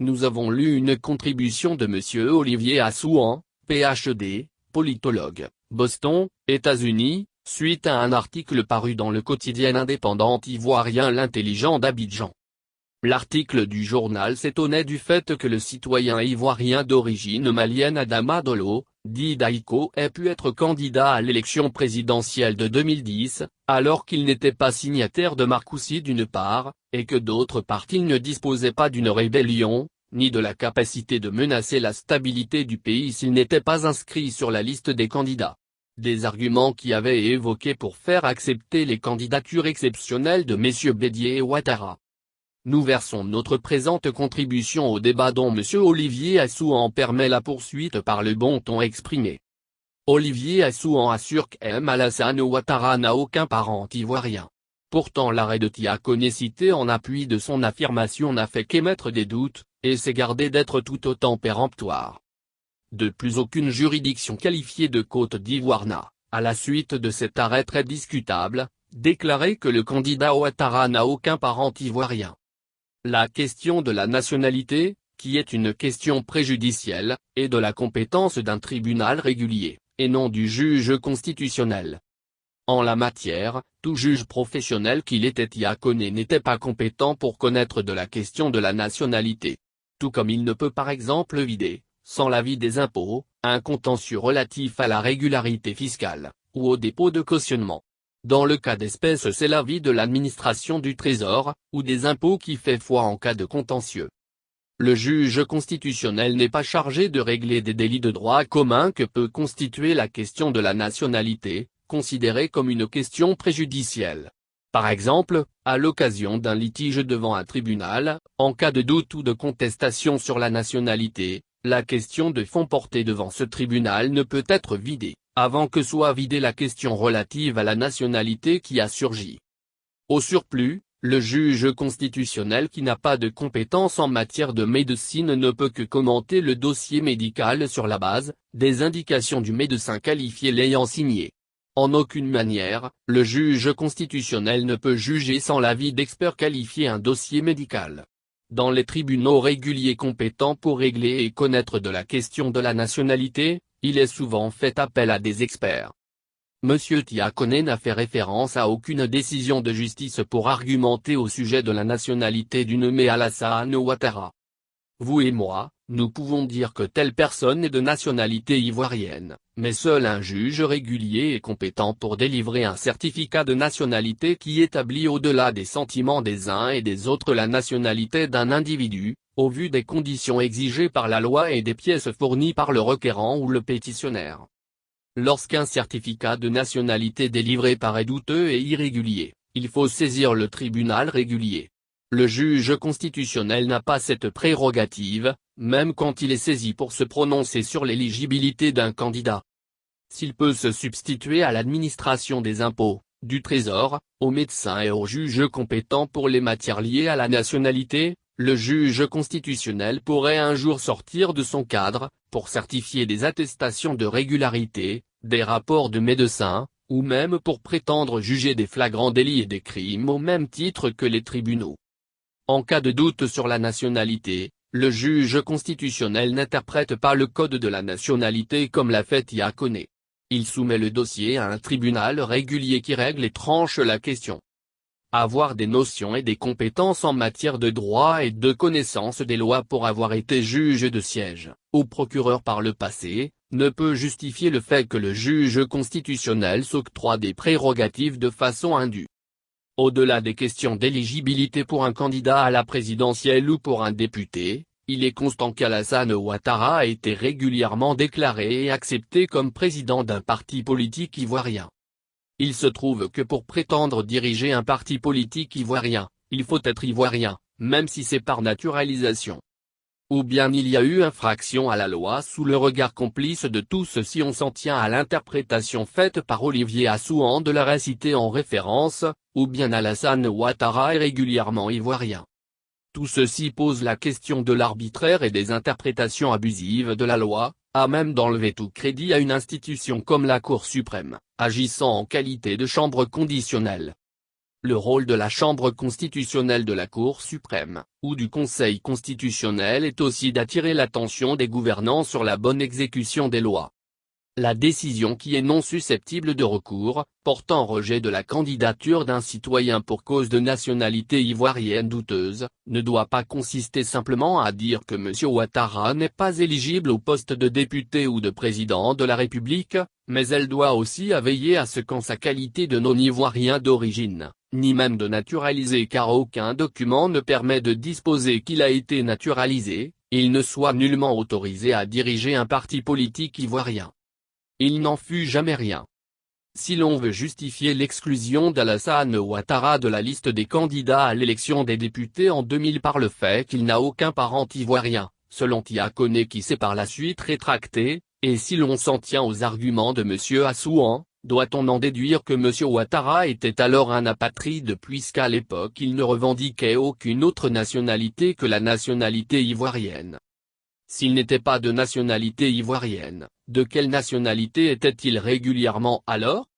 nous avons lu une contribution de Monsieur Olivier Assouan, PhD, politologue, Boston, États-Unis, suite à un article paru dans le quotidien indépendant ivoirien L'Intelligent d'Abidjan. L'article du journal s'étonnait du fait que le citoyen ivoirien d'origine malienne Adama Dolo, dit Daiko, ait pu être candidat à l'élection présidentielle de 2010, alors qu'il n'était pas signataire de Marcoussis d'une part, et que d'autre part il ne disposait pas d'une rébellion, ni de la capacité de menacer la stabilité du pays s'il n'était pas inscrit sur la liste des candidats. Des arguments qui avaient évoqués pour faire accepter les candidatures exceptionnelles de messieurs Bédié et Ouattara. Nous versons notre présente contribution au débat dont M. Olivier Assouan permet la poursuite par le bon ton exprimé. Olivier Assouan assure qu'M. Alassane Ouattara n'a aucun parent ivoirien. Pourtant l'arrêt de Tiakoné cité en appui de son affirmation n'a fait qu'émettre des doutes, et s'est gardé d'être tout autant péremptoire. De plus aucune juridiction qualifiée de Côte d'Ivoire n'a, à la suite de cet arrêt très discutable, déclaré que le candidat Ouattara n'a aucun parent ivoirien. La question de la nationalité, qui est une question préjudicielle, est de la compétence d'un tribunal régulier, et non du juge constitutionnel. En la matière, tout juge professionnel qu'il était Tiakoné n'était pas compétent pour connaître de la question de la nationalité. Tout comme il ne peut par exemple vider, sans l'avis des impôts, un contentieux relatif à la régularité fiscale, ou au dépôt de cautionnement. Dans le cas d'espèce c'est l'avis de l'administration du Trésor, ou des impôts qui fait foi en cas de contentieux. Le juge constitutionnel n'est pas chargé de régler des délits de droit commun que peut constituer la question de la nationalité, considérée comme une question préjudicielle. Par exemple, à l'occasion d'un litige devant un tribunal, en cas de doute ou de contestation sur la nationalité, la question de fond portée devant ce tribunal ne peut être vidée, avant que soit vidée la question relative à la nationalité qui a surgi. Au surplus, le juge constitutionnel qui n'a pas de compétences en matière de médecine ne peut que commenter le dossier médical sur la base des indications du médecin qualifié l'ayant signé. En aucune manière, le juge constitutionnel ne peut juger sans l'avis d'experts qualifiés un dossier médical. Dans les tribunaux réguliers compétents pour régler et connaître de la question de la nationalité, il est souvent fait appel à des experts. Monsieur Tiakoné n'a fait référence à aucune décision de justice pour argumenter au sujet de la nationalité du nommé Alassane Ouattara. Vous et moi, nous pouvons dire que telle personne est de nationalité ivoirienne, mais seul un juge régulier est compétent pour délivrer un certificat de nationalité qui établit au-delà des sentiments des uns et des autres la nationalité d'un individu, au vu des conditions exigées par la loi et des pièces fournies par le requérant ou le pétitionnaire. Lorsqu'un certificat de nationalité délivré paraît douteux et irrégulier, il faut saisir le tribunal régulier. Le juge constitutionnel n'a pas cette prérogative, même quand il est saisi pour se prononcer sur l'éligibilité d'un candidat. S'il peut se substituer à l'administration des impôts, du Trésor, aux médecins et aux juges compétents pour les matières liées à la nationalité, le juge constitutionnel pourrait un jour sortir de son cadre, pour certifier des attestations de régularité, des rapports de médecins, ou même pour prétendre juger des flagrants délits et des crimes au même titre que les tribunaux. En cas de doute sur la nationalité, le juge constitutionnel n'interprète pas le code de la nationalité comme l'a fait Tiakoné. Il soumet le dossier à un tribunal régulier qui règle et tranche la question. Avoir des notions et des compétences en matière de droit et de connaissance des lois pour avoir été juge de siège, ou procureur par le passé, ne peut justifier le fait que le juge constitutionnel s'octroie des prérogatives de façon indue. Au-delà des questions d'éligibilité pour un candidat à la présidentielle ou pour un député, il est constant qu'Alassane Ouattara a été régulièrement déclaré et accepté comme président d'un parti politique ivoirien. Il se trouve que pour prétendre diriger un parti politique ivoirien, il faut être ivoirien, même si c'est par naturalisation. Ou bien il y a eu infraction à la loi sous le regard complice de tous si on s'en tient à l'interprétation faite par Olivier Assouan de l'arrêt cité en référence, ou bien Alassane Ouattara est régulièrement ivoirien. Tout ceci pose la question de l'arbitraire et des interprétations abusives de la loi, à même d'enlever tout crédit à une institution comme la Cour suprême, agissant en qualité de chambre conditionnelle. Le rôle de la Chambre constitutionnelle de la Cour suprême, ou du Conseil constitutionnel est aussi d'attirer l'attention des gouvernants sur la bonne exécution des lois. La décision qui est non susceptible de recours, portant rejet de la candidature d'un citoyen pour cause de nationalité ivoirienne douteuse, ne doit pas consister simplement à dire que M. Ouattara n'est pas éligible au poste de député ou de président de la République, mais elle doit aussi veiller à ce qu'en sa qualité de non-ivoirien d'origine, ni même de naturalisé car aucun document ne permet de disposer qu'il a été naturalisé, il ne soit nullement autorisé à diriger un parti politique ivoirien. Il n'en fut jamais rien. Si l'on veut justifier l'exclusion d'Alassane Ouattara de la liste des candidats à l'élection des députés en 2000 par le fait qu'il n'a aucun parent ivoirien, selon Diakone qui s'est par la suite rétracté, et si l'on s'en tient aux arguments de M. Assouan, doit-on en déduire que M. Ouattara était alors un apatride puisqu'à l'époque il ne revendiquait aucune autre nationalité que la nationalité ivoirienne? S'il n'était pas de nationalité ivoirienne, de quelle nationalité était-il régulièrement alors?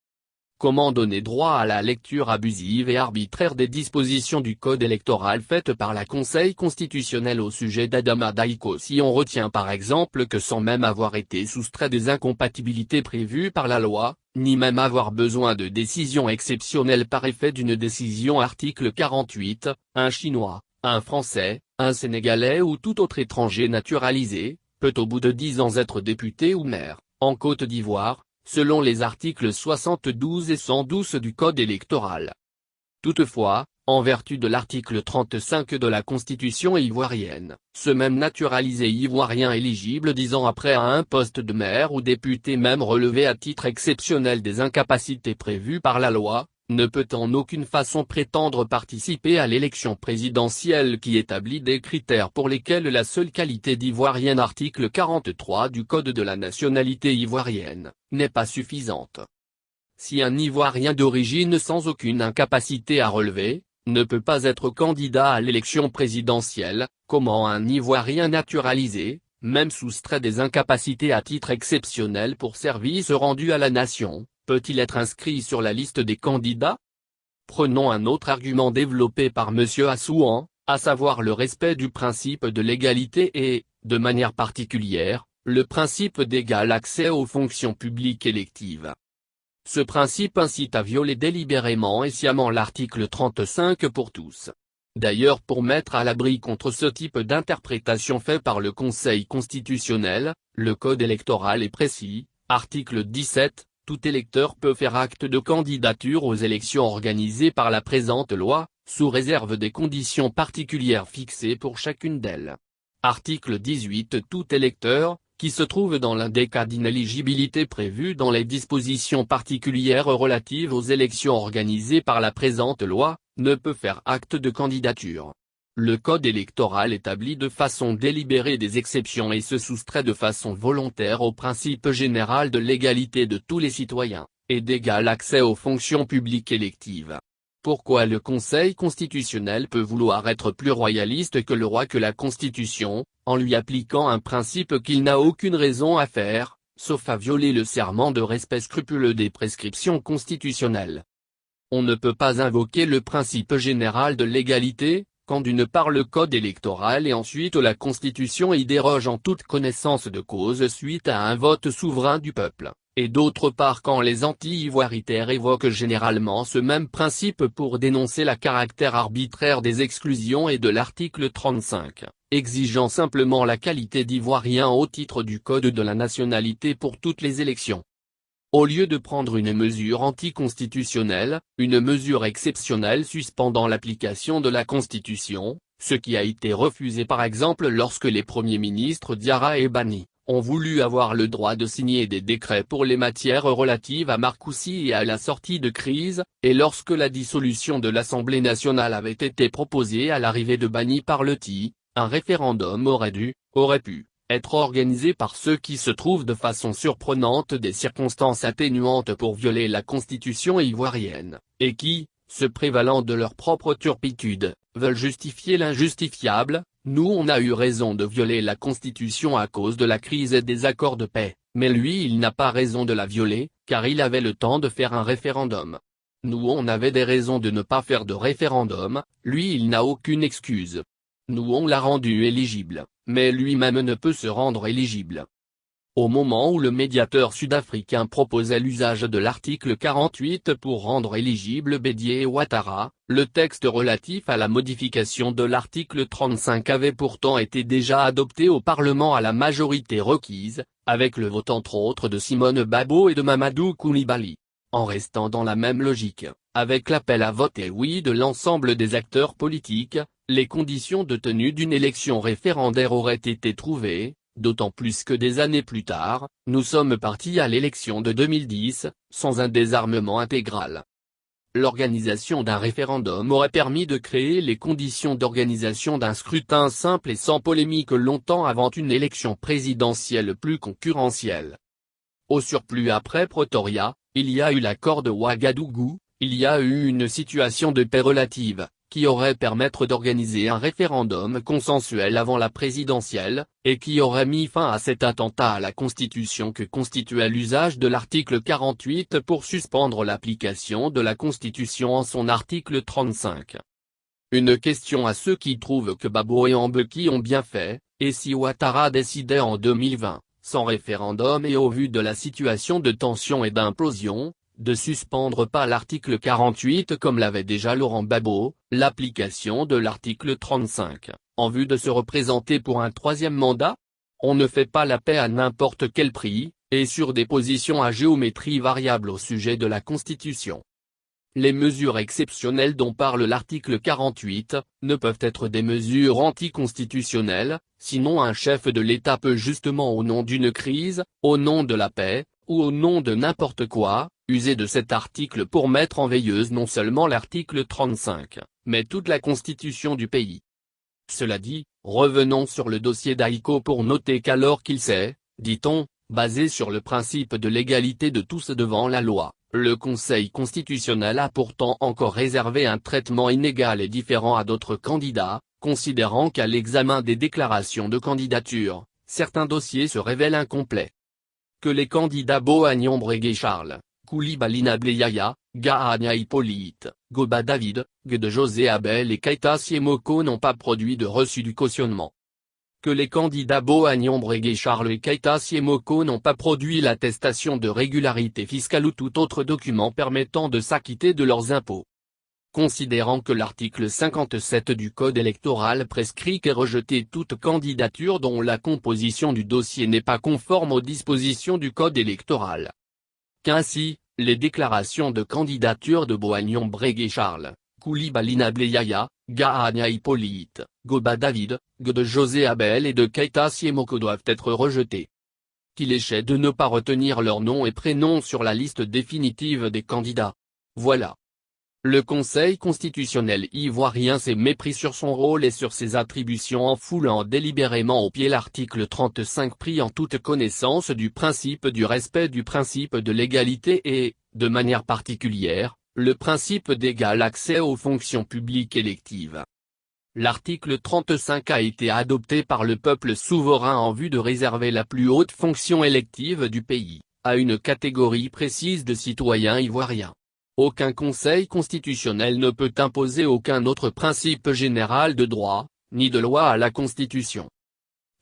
Comment donner droit à la lecture abusive et arbitraire des dispositions du code électoral faites par la Conseil constitutionnel au sujet d'Adama Daïko si on retient par exemple que sans même avoir été soustrait des incompatibilités prévues par la loi, ni même avoir besoin de décision exceptionnelle par effet d'une décision article 48, un Chinois, un Français, un Sénégalais ou tout autre étranger naturalisé, peut au bout de 10 ans être député ou maire, en Côte d'Ivoire, selon les articles 72 et 112 du Code électoral. Toutefois, en vertu de l'article 35 de la Constitution ivoirienne, ce même naturalisé ivoirien éligible 10 ans après à un poste de maire ou député même relevé à titre exceptionnel des incapacités prévues par la loi, ne peut en aucune façon prétendre participer à l'élection présidentielle qui établit des critères pour lesquels la seule qualité d'ivoirienne article 43 du Code de la nationalité ivoirienne, n'est pas suffisante. Si un Ivoirien d'origine sans aucune incapacité à relever, ne peut pas être candidat à l'élection présidentielle, comment un Ivoirien naturalisé, même soustrait des incapacités à titre exceptionnel pour service rendu à la nation, peut-il être inscrit sur la liste des candidats? Prenons un autre argument développé par M. Assouan, à savoir le respect du principe de l'égalité et, de manière particulière, le principe d'égal accès aux fonctions publiques électives. Ce principe incite à violer délibérément et sciemment l'article 35 pour tous. D'ailleurs pour mettre à l'abri contre ce type d'interprétation fait par le Conseil constitutionnel, le Code électoral est précis, article 17, tout électeur peut faire acte de candidature aux élections organisées par la présente loi, sous réserve des conditions particulières fixées pour chacune d'elles. Article 18 tout électeur, qui se trouve dans l'un des cas d'inéligibilité prévus dans les dispositions particulières relatives aux élections organisées par la présente loi, ne peut faire acte de candidature. Le Code électoral établit de façon délibérée des exceptions et se soustrait de façon volontaire au principe général de l'égalité de tous les citoyens, et d'égal accès aux fonctions publiques électives. Pourquoi le Conseil constitutionnel peut vouloir être plus royaliste que le roi que la Constitution, en lui appliquant un principe qu'il n'a aucune raison à faire, sauf à violer le serment de respect scrupuleux des prescriptions constitutionnelles? On ne peut pas invoquer le principe général de l'égalité, quand d'une part le Code électoral et ensuite la Constitution y dérogent en toute connaissance de cause suite à un vote souverain du peuple, et d'autre part quand les anti-ivoiritaires évoquent généralement ce même principe pour dénoncer le caractère arbitraire des exclusions et de l'article 35, exigeant simplement la qualité d'ivoirien au titre du Code de la nationalité pour toutes les élections. Au lieu de prendre une mesure anticonstitutionnelle, une mesure exceptionnelle suspendant l'application de la Constitution, ce qui a été refusé par exemple lorsque les premiers ministres Diarra et Bani ont voulu avoir le droit de signer des décrets pour les matières relatives à Marcoussis et à la sortie de crise, et lorsque la dissolution de l'Assemblée nationale avait été proposée à l'arrivée de Bani par le TI, un référendum aurait pu être organisé par ceux qui se trouvent de façon surprenante des circonstances atténuantes pour violer la constitution ivoirienne, et qui, se prévalant de leur propre turpitude, veulent justifier l'injustifiable. Nous on a eu raison de violer la constitution à cause de la crise et des accords de paix, mais lui il n'a pas raison de la violer, car il avait le temps de faire un référendum. Nous on avait des raisons de ne pas faire de référendum, lui il n'a aucune excuse. Nous on l'a rendu éligible, mais lui-même ne peut se rendre éligible. Au moment où le médiateur sud-africain proposait l'usage de l'article 48 pour rendre éligible Bédié et Ouattara, le texte relatif à la modification de l'article 35 avait pourtant été déjà adopté au Parlement à la majorité requise, avec le vote entre autres de Simone Babo et de Mamadou Koulibaly. En restant dans la même logique, avec l'appel à voter oui de l'ensemble des acteurs politiques, les conditions de tenue d'une élection référendaire auraient été trouvées. D'autant plus que des années plus tard, nous sommes partis à l'élection de 2010, sans un désarmement intégral. L'organisation d'un référendum aurait permis de créer les conditions d'organisation d'un scrutin simple et sans polémique longtemps avant une élection présidentielle plus concurrentielle. Au surplus après Pretoria, il y a eu l'accord de Ouagadougou, il y a eu une situation de paix relative, qui aurait permettre d'organiser un référendum consensuel avant la présidentielle, et qui aurait mis fin à cet attentat à la Constitution que constituait l'usage de l'article 48 pour suspendre l'application de la Constitution en son article 35. Une question à ceux qui trouvent que Babo et Mbeki ont bien fait, et si Ouattara décidait en 2020, sans référendum et au vu de la situation de tension et d'implosion, de suspendre pas l'article 48 comme l'avait déjà Laurent Gbagbo, l'application de l'article 35, en vue de se représenter pour un troisième mandat? On ne fait pas la paix à n'importe quel prix, et sur des positions à géométrie variable au sujet de la Constitution. Les mesures exceptionnelles dont parle l'article 48, ne peuvent être des mesures anticonstitutionnelles, sinon un chef de l'État peut justement au nom d'une crise, au nom de la paix, ou au nom de n'importe quoi, user de cet article pour mettre en veilleuse non seulement l'article 35, mais toute la constitution du pays. Cela dit, revenons sur le dossier d'Aïko pour noter qu'alors qu'il s'est, dit-on, basé sur le principe de l'égalité de tous devant la loi, le Conseil constitutionnel a pourtant encore réservé un traitement inégal et différent à d'autres candidats, considérant qu'à l'examen des déclarations de candidature, certains dossiers se révèlent incomplets. Que les candidats Boagnon Breguet Charles, Koulibaly Nablé Yaya, Gahania Hippolyte, Goba David, Guede José Abel et Keita Siemoko n'ont pas produit de reçu du cautionnement. Que les candidats Boagnon Breguet Charles et Keita Siemoko n'ont pas produit l'attestation de régularité fiscale ou tout autre document permettant de s'acquitter de leurs impôts. Considérant que l'article 57 du Code électoral prescrit qu'est rejetée toute candidature dont la composition du dossier n'est pas conforme aux dispositions du Code électoral. Qu'ainsi, les déclarations de candidature de Boagnon Breguet Charles, Koulibaly Nablé Yaya, Gahania Hippolyte, Goba David, Guede José Abel et de Keita Siemoko doivent être rejetées. Qu'il échait de ne pas retenir leurs noms et prénoms sur la liste définitive des candidats. Voilà. Le Conseil constitutionnel ivoirien s'est mépris sur son rôle et sur ses attributions en foulant délibérément au pied l'article 35 pris en toute connaissance du principe du respect du principe de l'égalité et, de manière particulière, le principe d'égal accès aux fonctions publiques électives. L'article 35 a été adopté par le peuple souverain en vue de réserver la plus haute fonction élective du pays, à une catégorie précise de citoyens ivoiriens. Aucun conseil constitutionnel ne peut imposer aucun autre principe général de droit, ni de loi à la Constitution.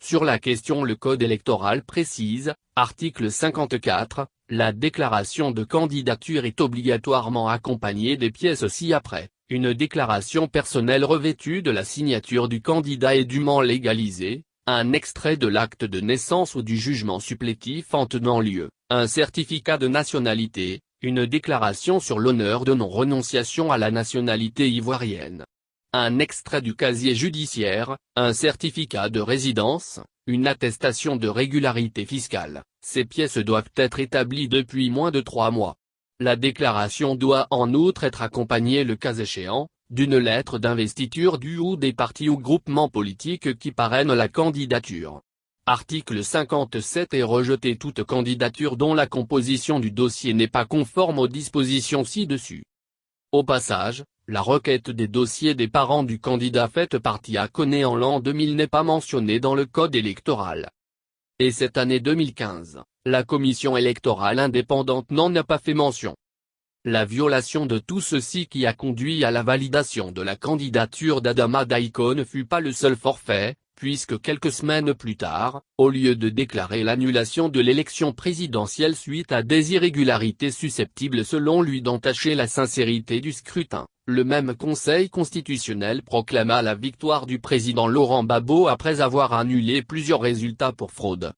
Sur la question le Code électoral précise, article 54, la déclaration de candidature est obligatoirement accompagnée des pièces ci-après, une déclaration personnelle revêtue de la signature du candidat et dûment légalisée, un extrait de l'acte de naissance ou du jugement supplétif en tenant lieu, un certificat de nationalité, une déclaration sur l'honneur de non-renonciation à la nationalité ivoirienne. Un extrait du casier judiciaire, un certificat de résidence, une attestation de régularité fiscale, ces pièces doivent être établies depuis moins de 3 mois. La déclaration doit en outre être accompagnée le cas échéant, d'une lettre d'investiture du ou des partis ou groupements politiques qui parrainent la candidature. Article 57 et rejeter toute candidature dont la composition du dossier n'est pas conforme aux dispositions ci-dessus. Au passage, la requête des dossiers des parents du candidat faite partie à Koné en l'an 2000 n'est pas mentionnée dans le code électoral. Et cette année 2015, la commission électorale indépendante n'en a pas fait mention. La violation de tout ceci qui a conduit à la validation de la candidature d'Adama Daiko ne fut pas le seul forfait, puisque quelques semaines plus tard, au lieu de déclarer l'annulation de l'élection présidentielle suite à des irrégularités susceptibles selon lui d'entacher la sincérité du scrutin, le même Conseil constitutionnel proclama la victoire du président Laurent Gbagbo après avoir annulé plusieurs résultats pour fraude.